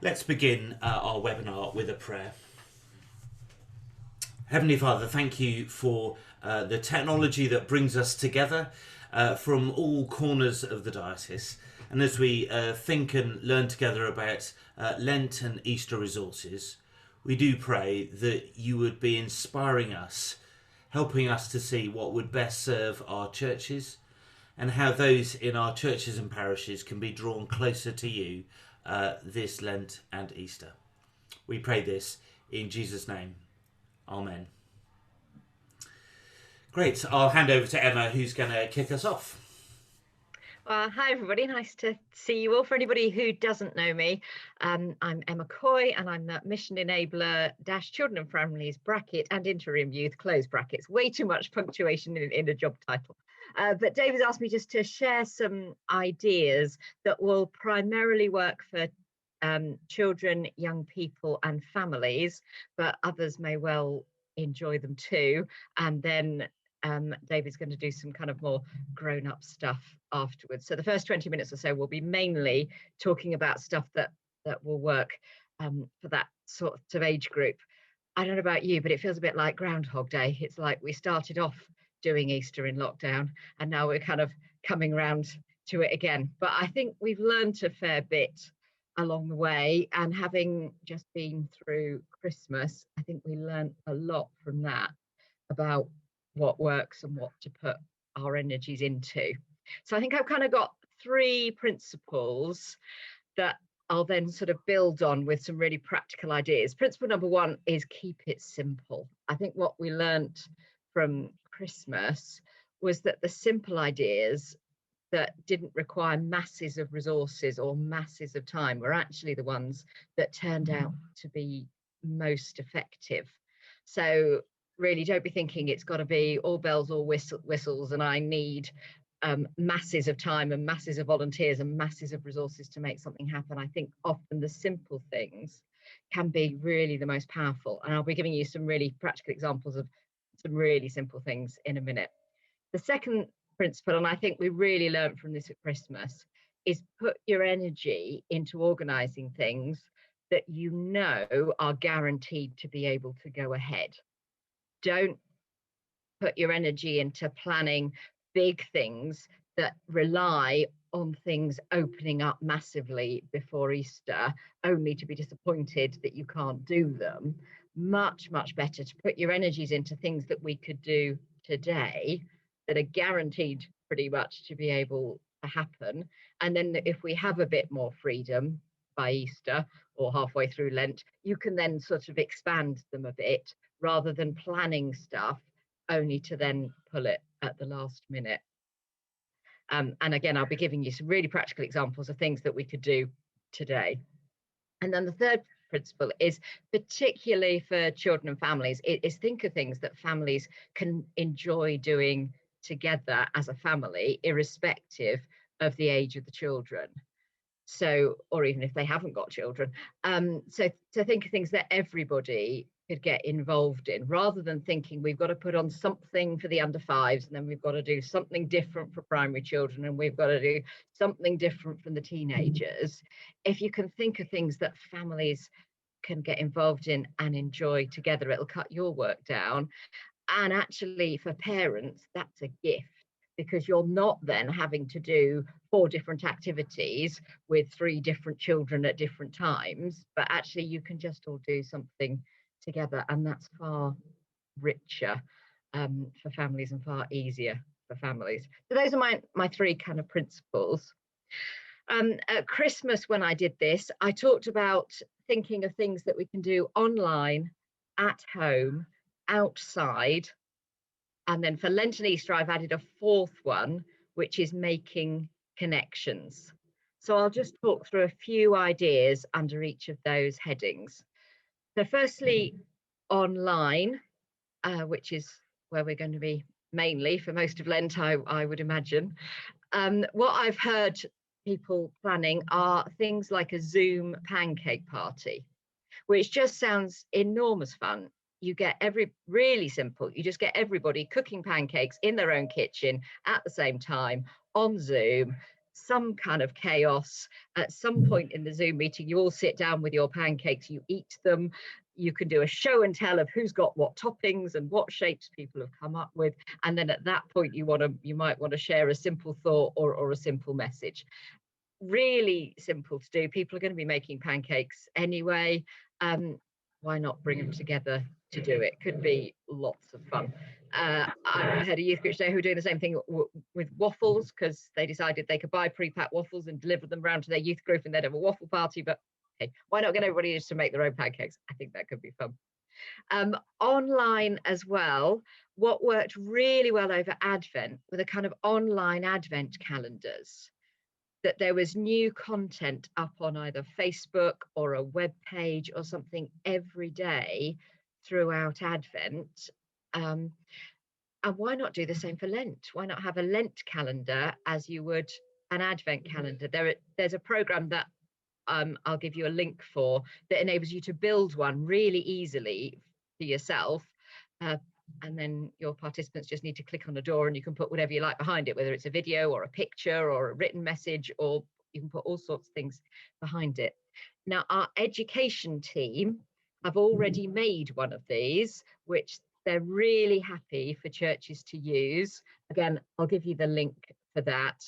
Let's begin our webinar with a prayer. Heavenly Father, thank you for the technology that brings us together from all corners of the diocese. And as we think and learn together about Lent and Easter resources, we do pray that you would be inspiring us, helping us to see what would best serve our churches and how those in our churches and parishes can be drawn closer to you this Lent and Easter. We pray this in Jesus' name. Amen. Great. I'll hand over to Emma, who's going to kick us off. Hi, everybody. Nice to see you all. For anybody who doesn't know me, I'm Emma Coy, and I'm the Mission Enabler Children and Families bracket and Interim Youth close brackets. Way too much punctuation in a job title. But David's asked me just to share some ideas that will primarily work for children, young people and families, but others may well enjoy them too. And then David's going to do some kind of more grown-up stuff afterwards. So the first 20 minutes or so will be mainly talking about stuff that will work for that sort of age group. I don't know about you, but it feels a bit like Groundhog Day. It's like we started off doing Easter in lockdown, and now we're kind of coming around to it again. But I think we've learned a fair bit along the way, and having just been through Christmas, I think we learned a lot from that about what works and what to put our energies into. So I think I've kind of got three principles that I'll then sort of build on with some really practical ideas. Principle number one is keep it simple. I think what we learned from Christmas was that the simple ideas that didn't require masses of resources or masses of time were actually the ones that turned out to be most effective. So really don't be thinking it's got to be all bells, all whistles, and I need masses of time and masses of volunteers and masses of resources to make something happen. I think often the simple things can be really the most powerful. And I'll be giving you some really practical examples of some really simple things in a minute. The second principle, and I think we really learned from this at Christmas, is put your energy into organizing things that you know are guaranteed to be able to go ahead. Don't put your energy into planning big things that rely on things opening up massively before Easter, only to be disappointed that you can't do them. Much, much better to put your energies into things that we could do today that are guaranteed pretty much to be able to happen. And then if we have a bit more freedom by Easter or halfway through Lent, you can then sort of expand them a bit rather than planning stuff only to then pull it at the last minute. And again, I'll be giving you some really practical examples of things that we could do today. And then the third principle is particularly for children and families, is think of things that families can enjoy doing together as a family, irrespective of the age of the children. So, or even if they haven't got children. So think of things that everybody could get involved in, rather than thinking we've got to put on something for the under fives and then we've got to do something different for primary children and we've got to do something different from the teenagers. If you can think of things that families can get involved in and enjoy together, it'll cut your work down. And actually for parents, that's a gift, because you're not then having to do 4 different activities with 3 different children at different times, but actually you can just all do something together, and that's far richer for families and far easier for families. So those are my 3 kind of principles. At Christmas, when I did this, I talked about thinking of things that we can do online, at home, outside. And then for Lent and Easter, I've added a 4th one, which is making connections. So I'll just talk through a few ideas under each of those headings. So firstly, online, which is where we're going to be mainly for most of Lent, I would imagine. What I've heard people planning are things like a Zoom pancake party, which just sounds enormous fun. You get really simple. You just get everybody cooking pancakes in their own kitchen at the same time on Zoom. some kind of chaos. At some point in the Zoom meeting, you all sit down with your pancakes, you eat them. You can do a show and tell of who's got what toppings and what shapes people have come up with. And then at that point, you might want to share a simple thought or a simple message. Really simple to do. People are going to be making pancakes anyway. Why not bring them together to do it? Could be lots of fun. I had a youth group today who were doing the same thing with waffles, because they decided they could buy pre-packed waffles and deliver them around to their youth group and they'd have a waffle party. But hey, why not get everybody just to make their own pancakes? I think that could be fun. Online as well, what worked really well over Advent were the kind of online Advent calendars, that there was new content up on either Facebook or a web page or something every day throughout Advent. And why not do the same for Lent? Why not have a Lent calendar as you would an Advent calendar? There's a program that I'll give you a link for, that enables you to build one really easily for yourself. And then your participants just need to click on a door and you can put whatever you like behind it, whether it's a video or a picture or a written message, or you can put all sorts of things behind it. Now, our education team have already made one of these, which they're really happy for churches to use. Again, I'll give you the link for that.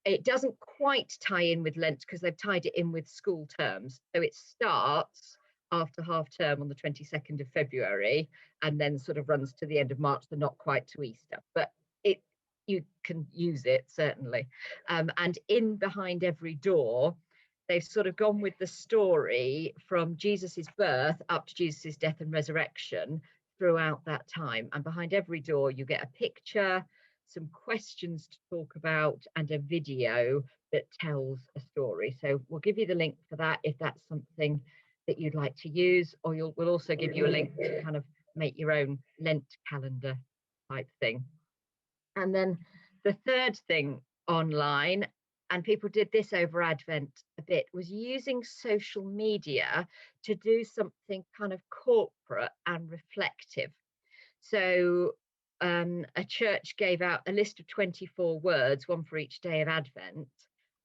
It doesn't quite tie in with Lent because they've tied it in with school terms. So it starts after half term on the 22nd of February and then sort of runs to the end of March, but not quite to Easter. But you can use it, certainly. And in behind every door, they've sort of gone with the story from Jesus's birth up to Jesus's death and resurrection throughout that time. And behind every door, you get a picture, some questions to talk about, and a video that tells a story. So we'll give you the link for that if that's something that you'd like to use, or we'll also give you a link to kind of make your own Lent calendar type thing. And then the third thing online, and people did this over Advent a bit, was using social media to do something kind of corporate and reflective. So a church gave out a list of 24 words, one for each day of Advent,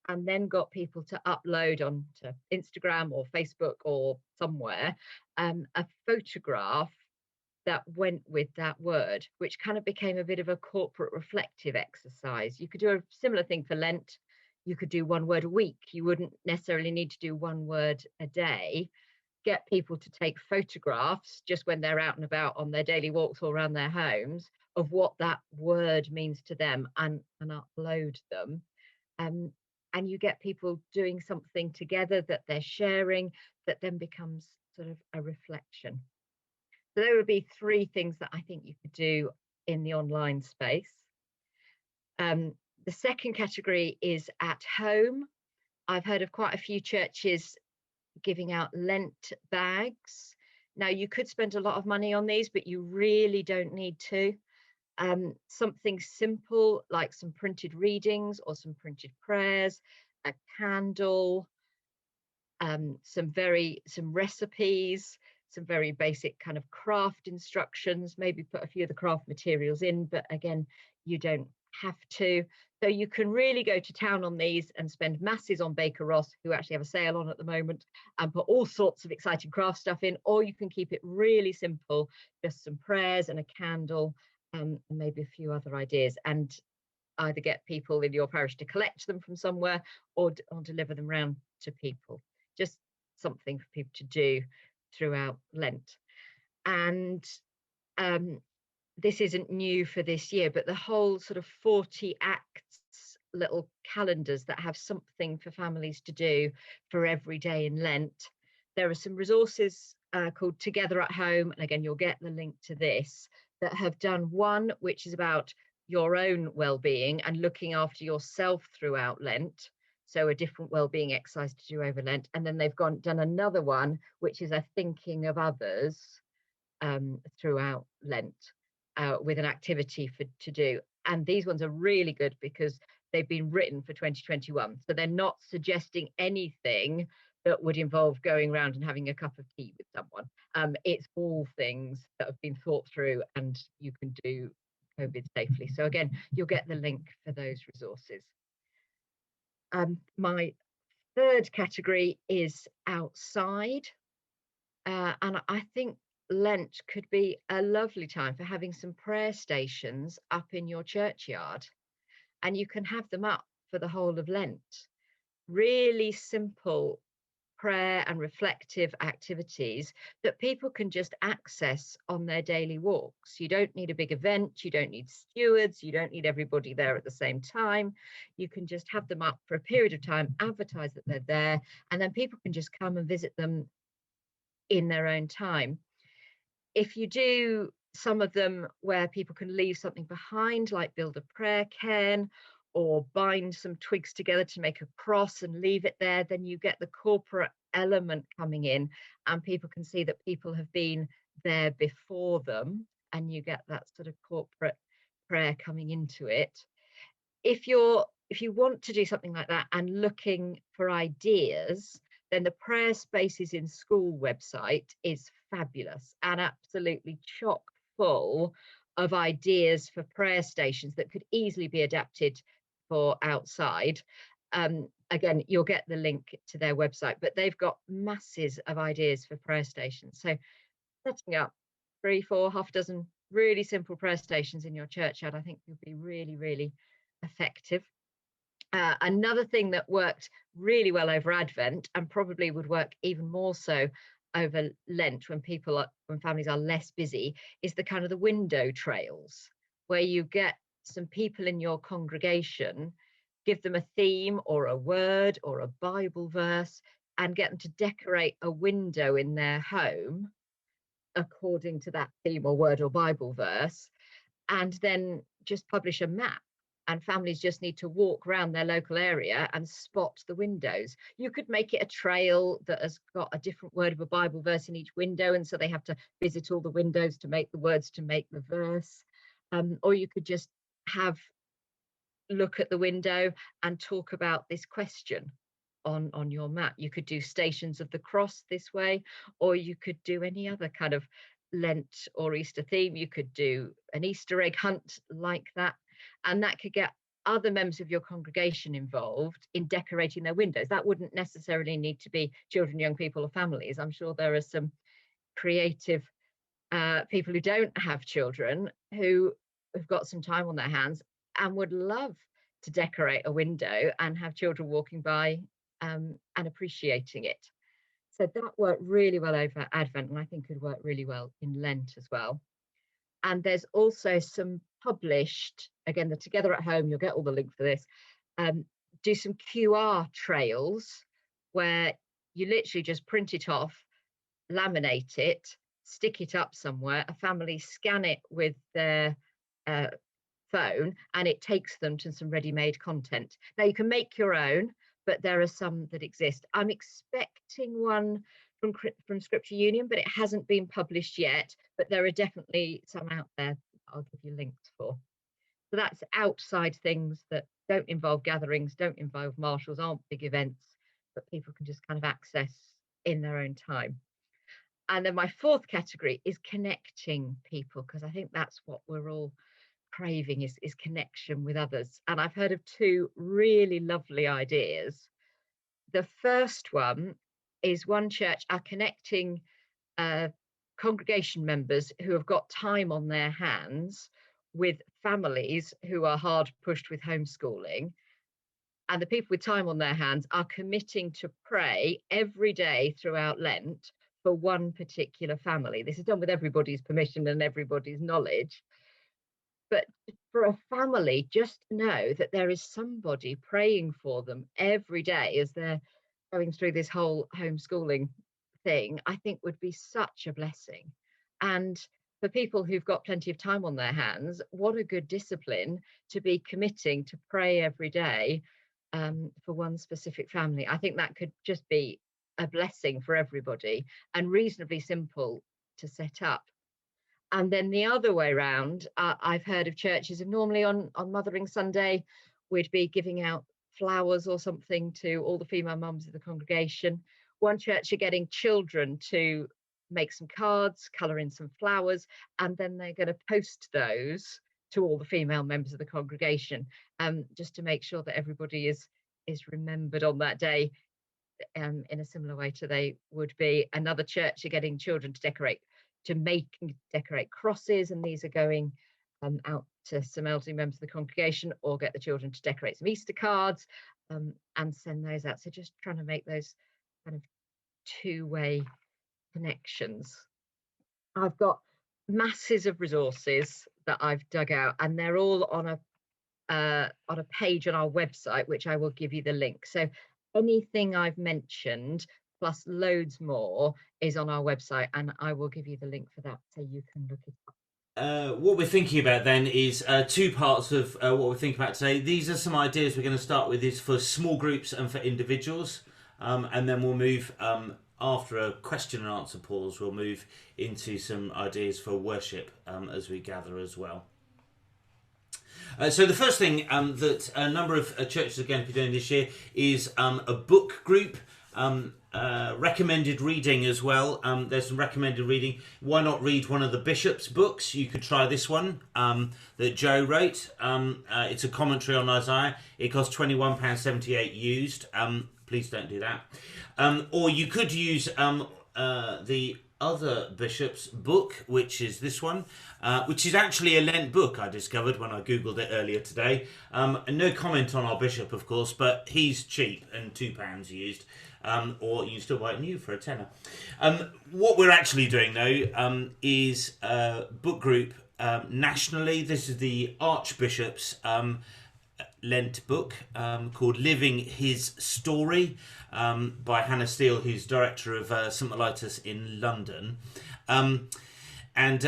and then got people to upload onto Instagram or Facebook or somewhere a photograph that went with that word, which kind of became a bit of a corporate reflective exercise. You could do a similar thing for Lent. You could do one word a week. You wouldn't necessarily need to do one word a day. Get people to take photographs just when they're out and about on their daily walks or around their homes of what that word means to them, and upload them. And you get people doing something together that they're sharing that then becomes sort of a reflection. So there would be three things that I think you could do in the online space. The second category is at home. I've heard of quite a few churches giving out Lent bags. Now, you could spend a lot of money on these, but you really don't need to. Something simple like some printed readings or some printed prayers, a candle, some recipes, some very basic kind of craft instructions, maybe put a few of the craft materials in, but again, you don't have to. So you can really go to town on these and spend masses on Baker Ross, who actually have a sale on at the moment, and put all sorts of exciting craft stuff in, or you can keep it really simple, just some prayers and a candle, and maybe a few other ideas, and either get people in your parish to collect them from somewhere or deliver them round to people. Just something for people to do throughout Lent. And this isn't new for this year, but the whole sort of 40 acts little calendars that have something for families to do for every day in Lent. There are some resources called Together at Home, and again, you'll get the link to this, that have done one which is about your own well-being and looking after yourself throughout Lent. So a different well-being exercise to do over Lent. And then they've done another one, which is a thinking of others throughout Lent with an activity to do. And these ones are really good because they've been written for 2021. So they're not suggesting anything that would involve going around and having a cup of tea with someone. It's all things that have been thought through and you can do COVID safely. So again, you'll get the link for those resources. My third category is outside. And I think Lent could be a lovely time for having some prayer stations up in your churchyard. And you can have them up for the whole of Lent. Really simple prayer and reflective activities that people can just access on their daily walks. You don't need a big event, you don't need stewards, you don't need everybody there at the same time. You can just have them up for a period of time, advertise that they're there, and then people can just come and visit them in their own time. If you do some of them where people can leave something behind, like build a prayer cairn or bind some twigs together to make a cross and leave it there, then you get the corporate element coming in and people can see that people have been there before them, and you get that sort of corporate prayer coming into it. If you want to do something like that and looking for ideas, then the prayer spaces in school website is fabulous and absolutely chock full of ideas for prayer stations that could easily be adapted for outside. Again, you'll get the link to their website, but they've got masses of ideas for prayer stations. So setting up 3, 4, half a dozen really simple prayer stations in your churchyard, I think would be really, really effective. Another thing that worked really well over Advent and probably would work even more so over Lent when families are less busy is the kind of the window trails, where you get some people in your congregation, give them a theme or a word or a Bible verse, and get them to decorate a window in their home according to that theme or word or Bible verse, and then just publish a map. And families just need to walk around their local area and spot the windows. You could make it a trail that has got a different word of a Bible verse in each window, and so they have to visit all the windows to make the words to make the verse. Or you could just have look at the window and talk about this question on your map. You could do Stations of the Cross this way, or you could do any other kind of Lent or Easter theme. You could do an Easter egg hunt like that, and that could get other members of your congregation involved in decorating their windows. That wouldn't necessarily need to be children, young people, or families. I'm sure there are some creative people who don't have children who have got some time on their hands and would love to decorate a window and have children walking by and appreciating it. So that worked really well over Advent, and I think could work really well in Lent as well. And there's also some published, again, the Together at Home, you'll get all the link for this, do some QR trails where you literally just print it off, laminate it, stick it up somewhere, a family scan it with their phone, and it takes them to some ready-made content. Now you can make your own, but there are some that exist. I'm expecting one from Scripture Union, but it hasn't been published yet. But there are definitely some out there I'll give you links for. So that's outside things that don't involve gatherings, don't involve marshals, aren't big events, but people can just kind of access in their own time. And then my fourth category is connecting people, because I think that's what we're all craving is connection with others. And I've heard of two really lovely ideas. The first one is one church are connecting congregation members who have got time on their hands with families who are hard pushed with homeschooling. And the people with time on their hands are committing to pray every day throughout Lent for one particular family. This is done with everybody's permission and everybody's knowledge. But for a family, just to know that there is somebody praying for them every day as they're going through this whole homeschooling thing, I think would be such a blessing. And for people who've got plenty of time on their hands, what a good discipline to be committing to pray every day for one specific family. I think that could just be a blessing for everybody and reasonably simple to set up. And then the other way around, I've heard of churches, and normally on Mothering Sunday, we'd be giving out flowers or something to all the female mums of the congregation. One church are getting children to make some cards, colour in some flowers, and then they're going to post those to all the female members of the congregation, just to make sure that everybody is is remembered on that day, in a similar way to they would be. Another church are getting children to decorate crosses, and these are going out to some elderly members of the congregation, or get the children to decorate some Easter cards, and send those out. So just trying to make those kind of two-way connections. I've got masses of resources that I've dug out, and they're all on a page on our website, which I will give you the link. So anything I've mentioned plus loads more is on our website, and I will give you the link for that so you can look it up. What we're thinking about then is two parts of what we're thinking about today. These are some ideas we're going to start with is for small groups and for individuals, and then we'll move after a question and answer pause. We'll move into some ideas for worship as we gather as well. So the first thing that a number of churches are going to be doing this year is a book group. Recommended reading as well. There's some recommended reading. Why not read one of the Bishop's books? You could try this one that Joe wrote. It's a commentary on Isaiah. It costs £21.78 used. Please don't do that. Or you could use the other Bishop's book, which is this one, which is actually a Lent book, I discovered when I googled it earlier today. And no comment on our Bishop, of course, but he's cheap and £2 used. Or you can still buy it new for a tenner. What we're actually doing though is a book group nationally. This is the Archbishop's Lent book called Living His Story by Hannah Steele, who's director of St Mellitus in London. And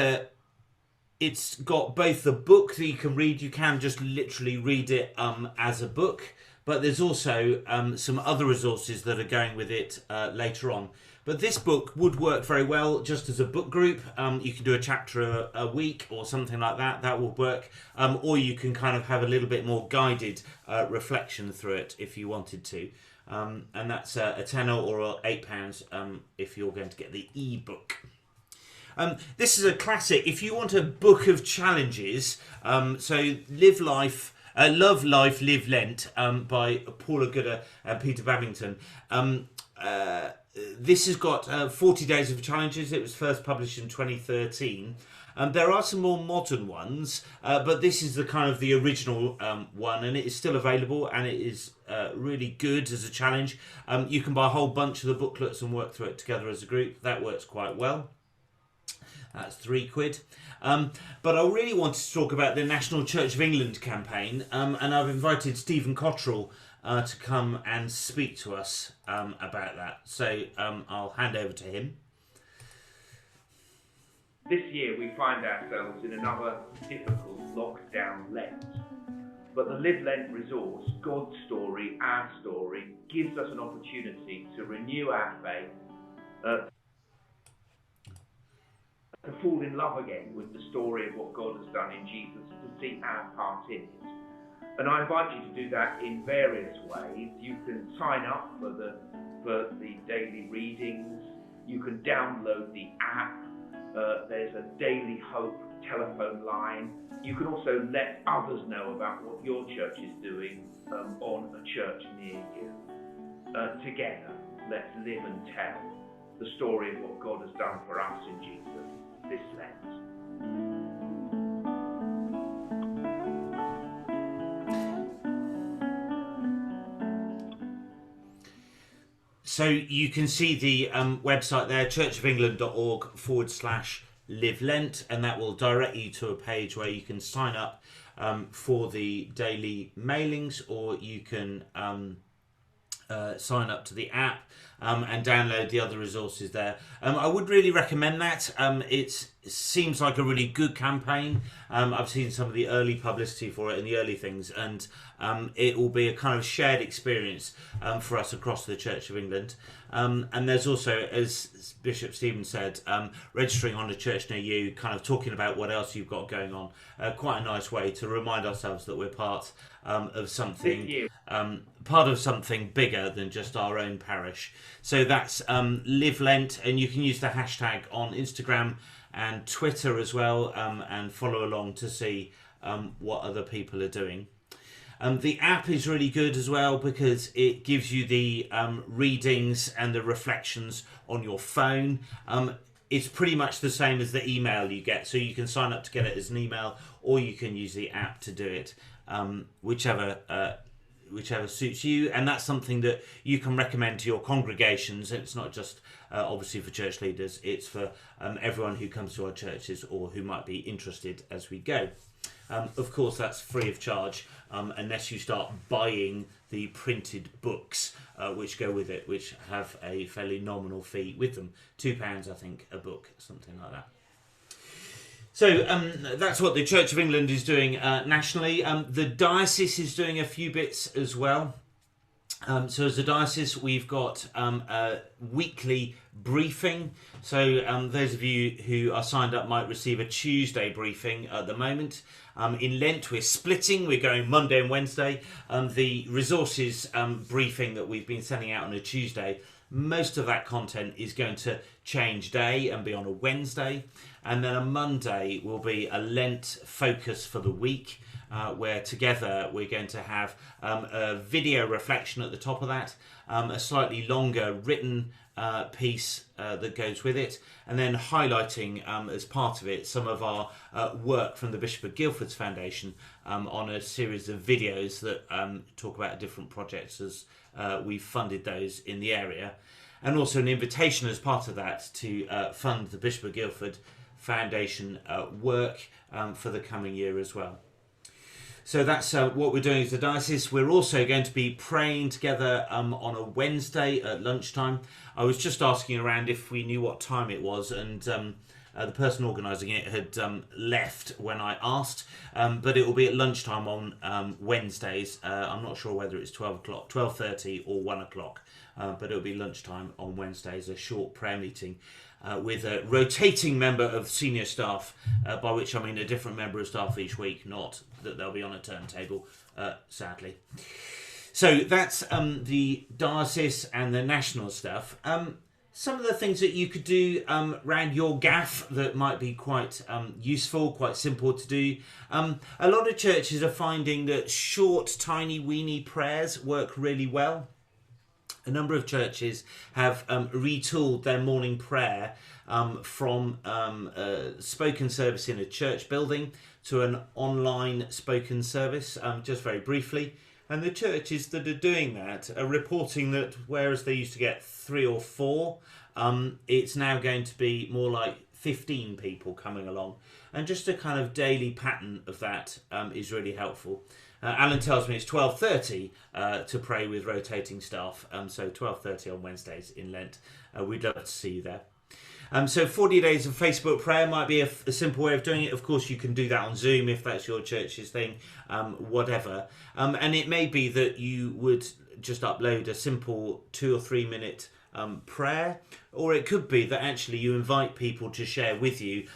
it's got both the book that you can read, you can just literally read it as a book, but there's also some other resources that are going with it later on. But this book would work very well just as a book group. You can do a chapter a week or something like that. That will work. Or you can kind of have a little bit more guided reflection through it if you wanted to. And that's a tenner or £8 if you're going to get the e-book. This is a classic. If you want a book of challenges, so Love Life, Live Lent by Paula Gooder and Peter Babington. This has got 40 days of challenges. It was first published in 2013. There are some more modern ones, but this is the kind of the original one, and it is still available, and it is really good as a challenge. You can buy a whole bunch of the booklets and work through it together as a group. That works quite well. That's £3. But I really wanted to talk about the National Church of England campaign, and I've invited Stephen Cottrell to come and speak to us about that. So I'll hand over to him. This year we find ourselves in another difficult lockdown Lent. But the Live Lent resource, God's story, our story, gives us an opportunity to renew our faith, to fall in love again with the story of what God has done in Jesus, to see our part in it. And I invite you to do that in various ways. You can sign up for the daily readings. You can download the app. There's a Daily Hope telephone line. You can also let others know about what your church is doing on a church near you. Together, let's live and tell the story of what God has done for us in Jesus this Lent. So you can see the website there, churchofengland.org/Live Lent, and that will direct you to a page where you can sign up for the daily mailings, or you can sign up to the app and download the other resources there. I would really recommend that. It seems like a really good campaign. I've seen some of the early publicity for it and the early things, and it will be a kind of shared experience for us across the Church of England. And there's also, as Bishop Stephen said, registering on a church near you, kind of talking about what else you've got going on. Quite a nice way to remind ourselves that we're part of something bigger than just our own parish. So that's Live Lent, and you can use the hashtag on Instagram and Twitter as well, and follow along to see what other people are doing. The app is really good as well because it gives you the readings and the reflections on your phone. It's pretty much the same as the email you get, so you can sign up to get it as an email, or you can use the app to do it, whichever suits you. And that's something that you can recommend to your congregations. And it's not just obviously for church leaders, it's for everyone who comes to our churches or who might be interested as we go. Of course, that's free of charge unless you start buying the printed books which go with it, which have a fairly nominal fee with them. £2, I think, a book, something like that. So that's what the Church of England is doing nationally. The diocese is doing a few bits as well. So as a diocese, we've got a weekly briefing. So those of you who are signed up might receive a Tuesday briefing at the moment. In Lent, we're splitting. We're going Monday and Wednesday. The resources briefing that we've been sending out on a Tuesday, most of that content is going to change day and be on a Wednesday. And then a Monday will be a Lent focus for the week, where together we're going to have a video reflection at the top of that, a slightly longer written piece that goes with it, and then highlighting as part of it some of our work from the Bishop of Guildford's Foundation on a series of videos that talk about different projects as we've funded those in the area, and also an invitation as part of that to fund the Bishop of Guildford Foundation work for the coming year as well. So that's what we're doing as a diocese. We're also going to be praying together on a Wednesday at lunchtime. I was just asking around if we knew what time it was, and the person organising it had left when I asked, but it will be at lunchtime on Wednesdays. I'm not sure whether it's 12 o'clock, 12:30 or 1 o'clock, but it'll be lunchtime on Wednesdays, a short prayer meeting. With a rotating member of senior staff, by which I mean a different member of staff each week, not that they'll be on a turntable, sadly. So that's the diocese and the national stuff. Some of the things that you could do around your gaff that might be quite useful, quite simple to do. A lot of churches are finding that short, tiny, weeny prayers work really well. A number of churches have retooled their morning prayer from a spoken service in a church building to an online spoken service, just very briefly. And the churches that are doing that are reporting that whereas they used to get 3 or 4, it's now going to be more like 15 people coming along. And just a kind of daily pattern of that is really helpful. Alan tells me it's 12:30 to pray with rotating staff, so 12:30 on Wednesdays in Lent. We'd love to see you there. So 40 days of Facebook prayer might be a simple way of doing it. Of course, you can do that on Zoom if that's your church's thing, whatever. And it may be that you would just upload a simple 2 or 3 minute prayer, or it could be that actually you invite people to share with you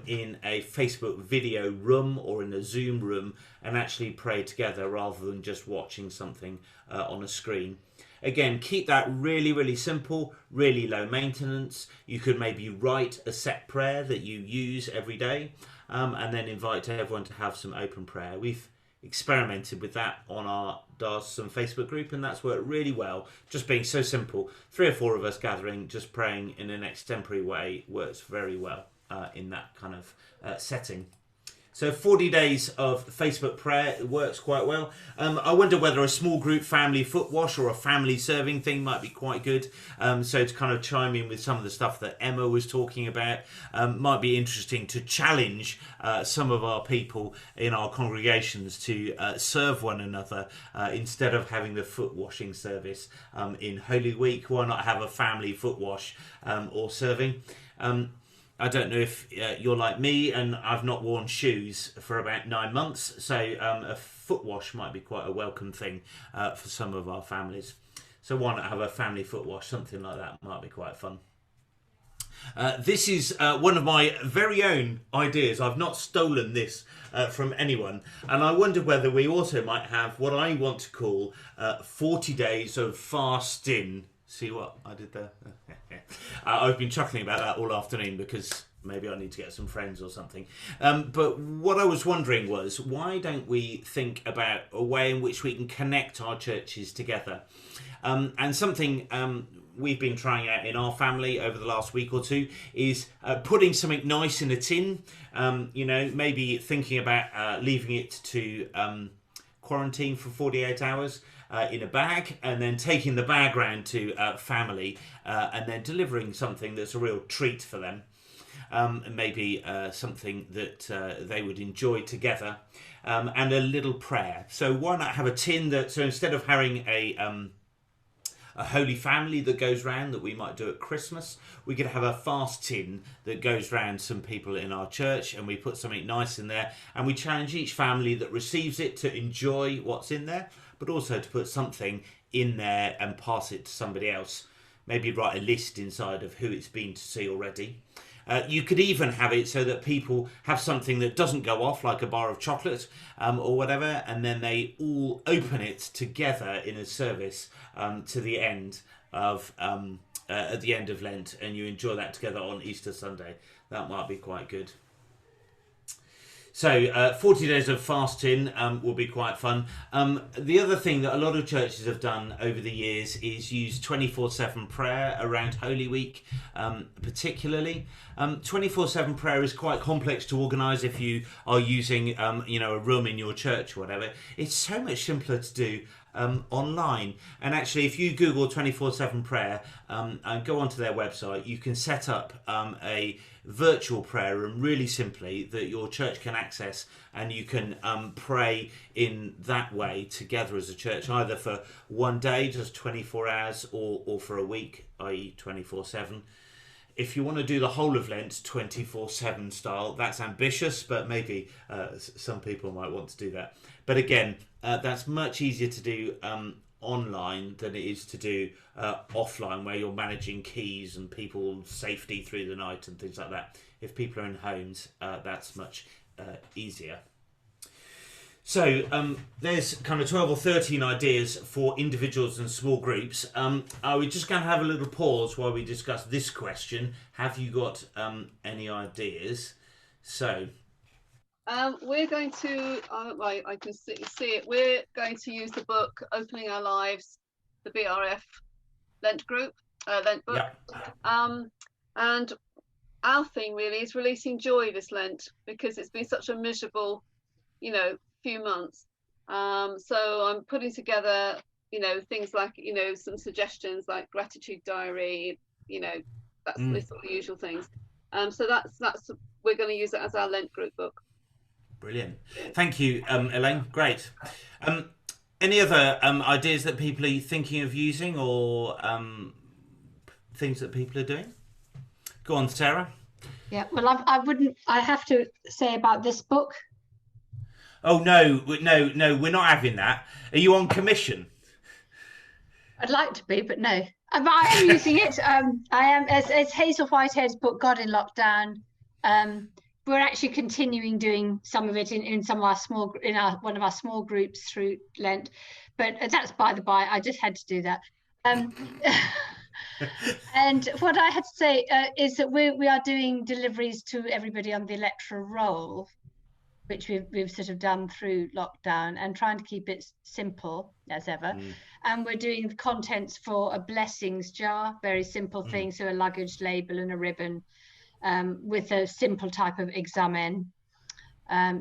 in a Facebook video room or in a Zoom room and actually pray together rather than just watching something on a screen. Again, keep that really, really simple, really low maintenance. You could maybe write a set prayer that you use every day and then invite everyone to have some open prayer. We've experimented with that on our Diocesan Facebook group, and that's worked really well. Just being so simple, 3 or 4 of us gathering, just praying in an extemporary way works very well in that kind of setting. So 40 days of Facebook prayer works quite well. I wonder whether a small group family foot wash or a family serving thing might be quite good. So to kind of chime in with some of the stuff that Emma was talking about, might be interesting to challenge some of our people in our congregations to serve one another instead of having the foot washing service in Holy Week. Why not have a family foot wash or serving? I don't know if you're like me, and I've not worn shoes for about 9 months, so a foot wash might be quite a welcome thing for some of our families. So why not have a family foot wash? Something like that might be quite fun. This is one of my very own ideas. I've not stolen this from anyone, and I wonder whether we also might have what I want to call 40 days of fasting. See what I did there? I've been chuckling about that all afternoon because maybe I need to get some friends or something. But what I was wondering was, why don't we think about a way in which we can connect our churches together? And something we've been trying out in our family over the last week or two is putting something nice in a tin. Maybe thinking about leaving it to quarantine for 48 hours in a bag, and then taking the bag round to family, and then delivering something that's a real treat for them. Maybe something that they would enjoy together, and a little prayer. So why not have a tin so instead of having a Holy Family that goes round that we might do at Christmas, we could have a fast tin that goes round some people in our church, and we put something nice in there, and we challenge each family that receives it to enjoy what's in there, but also to put something in there and pass it to somebody else. Maybe write a list inside of who it's been to see already. You could even have it so that people have something that doesn't go off, like a bar of chocolate or whatever, and then they all open it together in a service to the end of at the end of Lent, and you enjoy that together on Easter Sunday. That might be quite good. So 40 days of fasting will be quite fun. The other thing that a lot of churches have done over the years is use 24/7 prayer around Holy Week, particularly. 24/7 prayer is quite complex to organise if you are using a room in your church or whatever. It's so much simpler to do online. And actually, if you Google 24/7 prayer and go onto their website, you can set up a virtual prayer room really simply that your church can access, and you can pray in that way together as a church, either for one day, just 24 hours, or for a week, i.e. 24/7. If you want to do the whole of Lent 24/7 style, that's ambitious, but maybe some people might want to do that. But again, that's much easier to do online than it is to do offline, where you're managing keys and people's safety through the night and things like that. If people are in homes, that's much easier. So there's kind of 12 or 13 ideas for individuals and small groups. Are we just going to have a little pause while we discuss this question? Have you got any ideas? So we're going to, I can see it. We're going to use the book Opening Our Lives, the BRF Lent book. Yep. And our theme really is releasing joy this Lent, because it's been such a miserable, few months. So I'm putting together, things like, some suggestions like gratitude diary, that's list all the usual things. So that's we're going to use it as our Lent group book. Brilliant. Thank you, Elaine. Great. Any other ideas that people are thinking of using, or things that people are doing? Go on, Sarah. Yeah, well, I have to say about this book. Oh, no, we're not having that. Are you on commission? I'd like to be, but no. But I am using it. I am, as Hazel Whitehead's book, God in Lockdown. We're actually continuing doing some of it in some of our one of our small groups through Lent, but that's by the by. I just had to do that. And what I had to say is that we are doing deliveries to everybody on the electoral roll, which we've sort of done through lockdown, and trying to keep it simple as ever. And we're doing the contents for a blessings jar, very simple thing, so a luggage label and a ribbon, with a simple type of examen,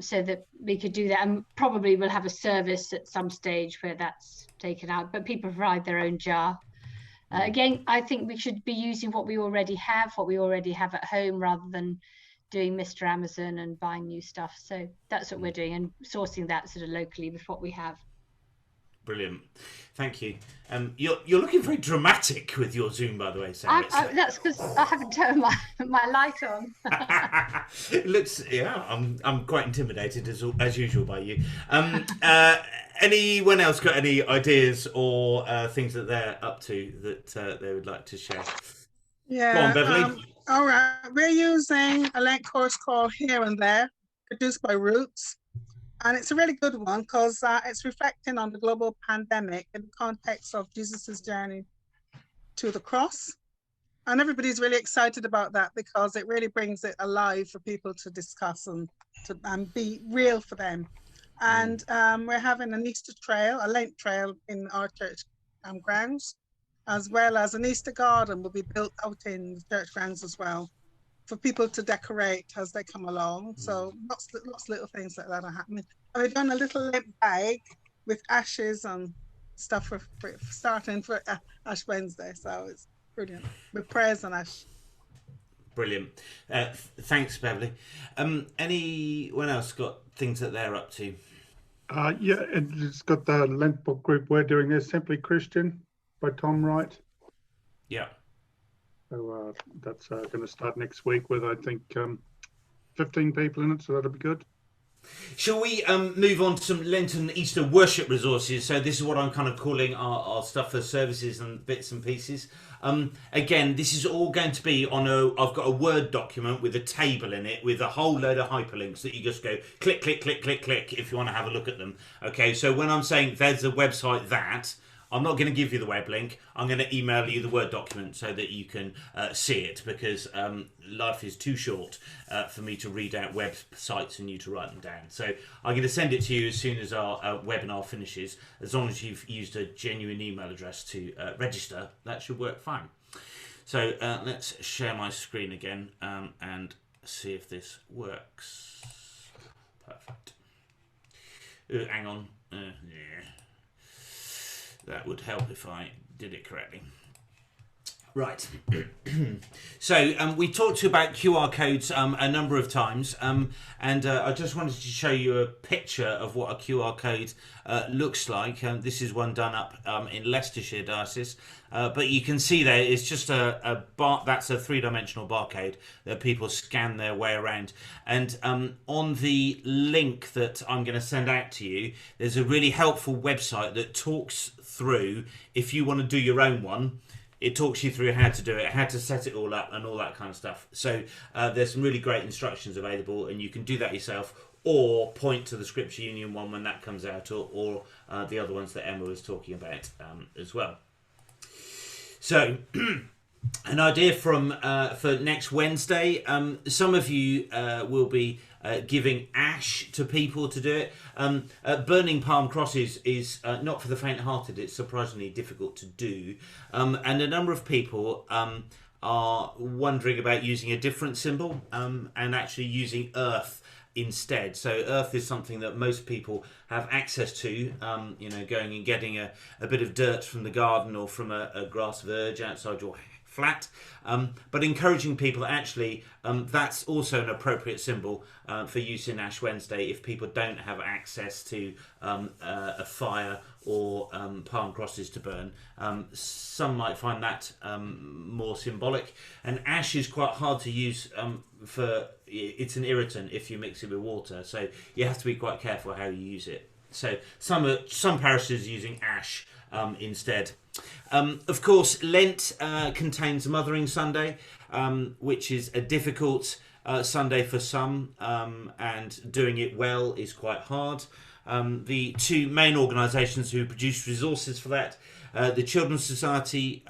so that we could do that. And probably we'll have a service at some stage where that's taken out, but people provide their own jar. Again, I think we should be using what we already have at home, rather than doing Mr. Amazon and buying new stuff. So that's what we're doing, and sourcing that sort of locally with what we have. Brilliant. Thank you. You're looking very dramatic with your Zoom, by the way, Sarah. That's because I haven't turned my light on. It looks, I'm quite intimidated as usual by you. Anyone else got any ideas or things that they're up to that they would like to share? Yeah. Go on, Beverly. All right. We're using a Lent course called Here and There, produced by Roots. And it's a really good one, because it's reflecting on the global pandemic in the context of Jesus's journey to the cross. And everybody's really excited about that because it really brings it alive for people to discuss and be real for them. And we're having an Easter trail, a Lent trail in our church grounds, as well as an Easter garden will be built out in the church grounds as well for people to decorate as they come along. So lots of little things like that are happening. And we've done a little Lent bag with ashes and stuff for starting for Ash Wednesday. So it's brilliant with prayers and ash. Brilliant. Thanks, Beverly. Anyone else got things that they're up to? Yeah, it's got the Lent book group we're doing there, Simply Christian by Tom Wright. Yeah. So that's going to start next week with, I think, 15 people in it, so that'll be good. Shall we move on to some Lent and Easter worship resources? So this is what I'm kind of calling our stuff for services and bits and pieces. Again, this is all going to be on I've got a Word document with a table in it with a whole load of hyperlinks that you just go click, click, click, click, click if you want to have a look at them. Okay, so when I'm saying there's a website that, I'm not going to give you the web link. I'm going to email you the Word document so that you can see it, because life is too short for me to read out websites and you to write them down. So I'm going to send it to you as soon as our webinar finishes. As long as you've used a genuine email address to register, that should work fine. So let's share my screen again and see if this works. Perfect. Hang on. Yeah. That would help if I did it correctly. Right. So we talked to you about QR codes a number of times, and I just wanted to show you a picture of what a QR code looks like. This is one done up in Leicestershire Diocese, but you can see there it's just that's a three-dimensional barcode that people scan their way around. And on the link that I'm going to send out to you, there's a really helpful website that talks through, if you want to do your own one, it talks you through how to do it, how to set it all up and all that kind of stuff. So there's some really great instructions available, and you can do that yourself or point to the Scripture Union one when that comes out, or the other ones that Emma was talking about as well. So an idea from for next Wednesday, some of you will be giving ash to people to do it. Burning palm crosses is not for the faint-hearted. It's surprisingly difficult to do, and a number of people are wondering about using a different symbol and actually using earth instead. So earth is something that most people have access to, going and getting a bit of dirt from the garden or from a grass verge outside your flat, but encouraging people that actually that's also an appropriate symbol for use in Ash Wednesday if people don't have access to a fire or palm crosses to burn. Some might find that more symbolic, and ash is quite hard to use it's an irritant if you mix it with water, so you have to be quite careful how you use it. So some parishes are using ash instead. Of course, Lent contains Mothering Sunday, which is a difficult Sunday for some, and doing it well is quite hard. The two main organisations who produce resources for that, the Children's Society,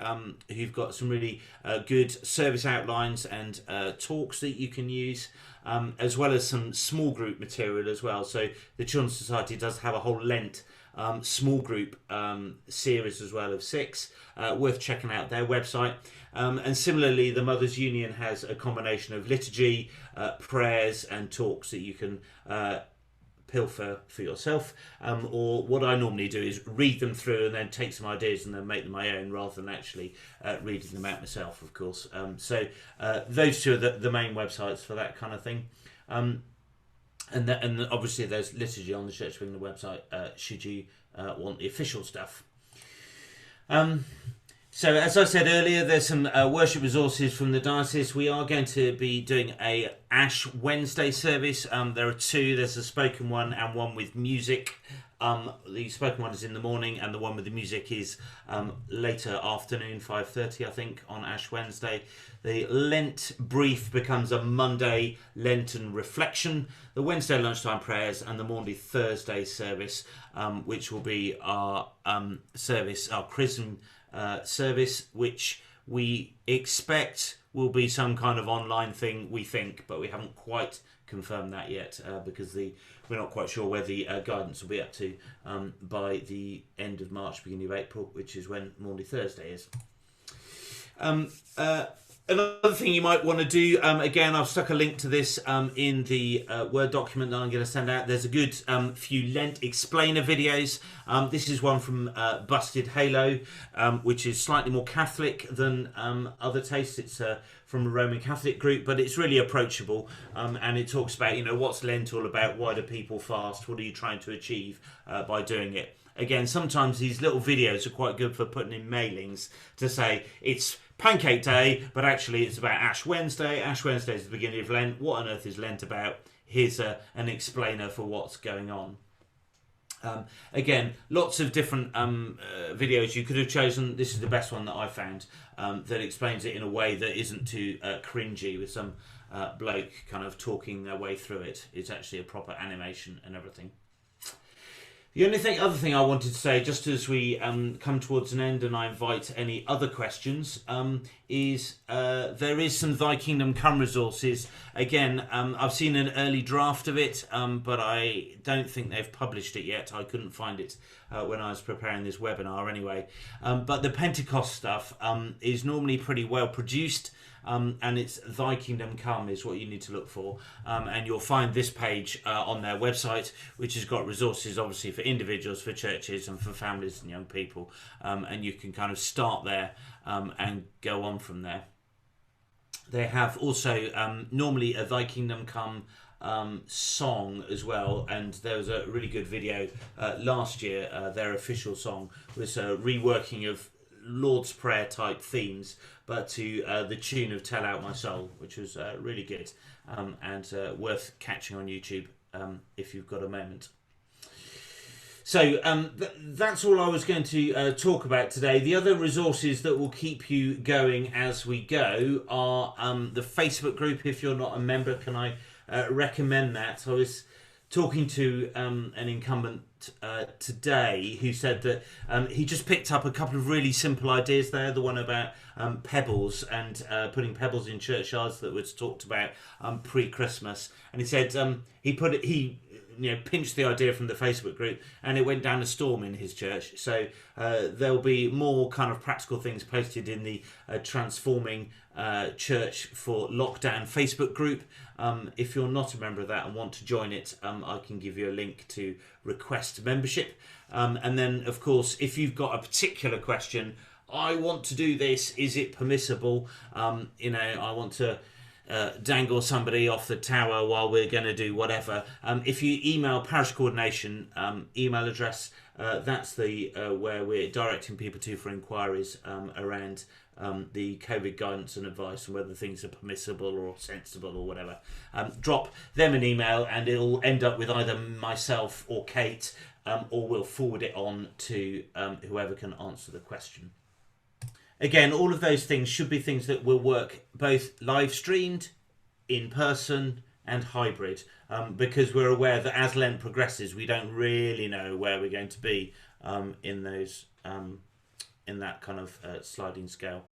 who've got some really good service outlines and talks that you can use, as well as some small group material as well. So the Children's Society does have a whole Lent small group series as well of 6, worth checking out their website. And similarly, the Mothers Union has a combination of liturgy, prayers and talks that you can pilfer for yourself, or what I normally do is read them through and then take some ideas and then make them my own, rather than actually reading them out myself, of course. So those two are the main websites for that kind of thing. And obviously there's liturgy on the Church of England website should you want the official stuff. So as I said earlier, there's some worship resources from the diocese. We are going to be doing a Ash Wednesday service. There are 2. There's a spoken one and one with music. The spoken one is in the morning, and the one with the music is later afternoon, 5:30, I think, on Ash Wednesday. The Lent brief becomes a Monday Lenten reflection, the Wednesday lunchtime prayers, and the Maundy Thursday service, which will be our service, our Chrism service, which we expect will be some kind of online thing, we think, but we haven't quite confirmed that yet because we're not quite sure where the guidance will be up to by the end of March, beginning of April, which is when Maundy Thursday is. Another thing you might want to do, again, I've stuck a link to this in the Word document that I'm going to send out. There's a good few Lent explainer videos. This is one from Busted Halo, which is slightly more Catholic than other tastes. It's from a Roman Catholic group, but it's really approachable. And it talks about, what's Lent all about? Why do people fast? What are you trying to achieve by doing it? Again, sometimes these little videos are quite good for putting in mailings to say it's Pancake Day, but actually it's about Ash Wednesday. Ash Wednesday is the beginning of Lent. What on earth is Lent about? Here's an explainer for what's going on. Again, lots of different videos you could have chosen. This is the best one that I found that explains it in a way that isn't too cringy, with some bloke kind of talking their way through it. It's actually a proper animation and everything. The only other thing I wanted to say, just as we come towards an end and I invite any other questions, is there is some Thy Kingdom Come resources. Again, I've seen an early draft of it, but I don't think they've published it yet. I couldn't find it when I was preparing this webinar anyway. But the Pentecost stuff is normally pretty well produced. And it's Thy Kingdom Come is what you need to look for, and you'll find this page on their website, which has got resources obviously for individuals, for churches and for families and young people, and you can kind of start there and go on from there. They have also normally a Thy Kingdom Come song as well, and there was a really good video last year. Their official song was a reworking of Lord's Prayer type themes, but to the tune of Tell Out My Soul, which was really good and worth catching on YouTube if you've got a moment. So that's all I was going to talk about today. The other resources that will keep you going as we go are the Facebook group. If you're not a member, can I recommend that? I was talking to an incumbent today who said that he just picked up a couple of really simple ideas there. The one about pebbles and putting pebbles in churchyards that was talked about pre-Christmas, and he said he pinched the idea from the Facebook group, and it went down a storm in his church. So there'll be more kind of practical things posted in the Transforming Church for Lockdown Facebook group. If you're not a member of that and want to join it, I can give you a link to request membership. And then, of course, if you've got a particular question, I want to do this, is it permissible? I want to dangle somebody off the tower while we're going to do whatever. If you email parish coordination email address, that's the where we're directing people to for inquiries around the COVID guidance and advice and whether things are permissible or sensible or whatever. Drop them an email and it'll end up with either myself or Kate, or we'll forward it on to whoever can answer the question. Again, all of those things should be things that will work both live streamed, in person and hybrid, because we're aware that as Lent progresses, we don't really know where we're going to be in that kind of sliding scale.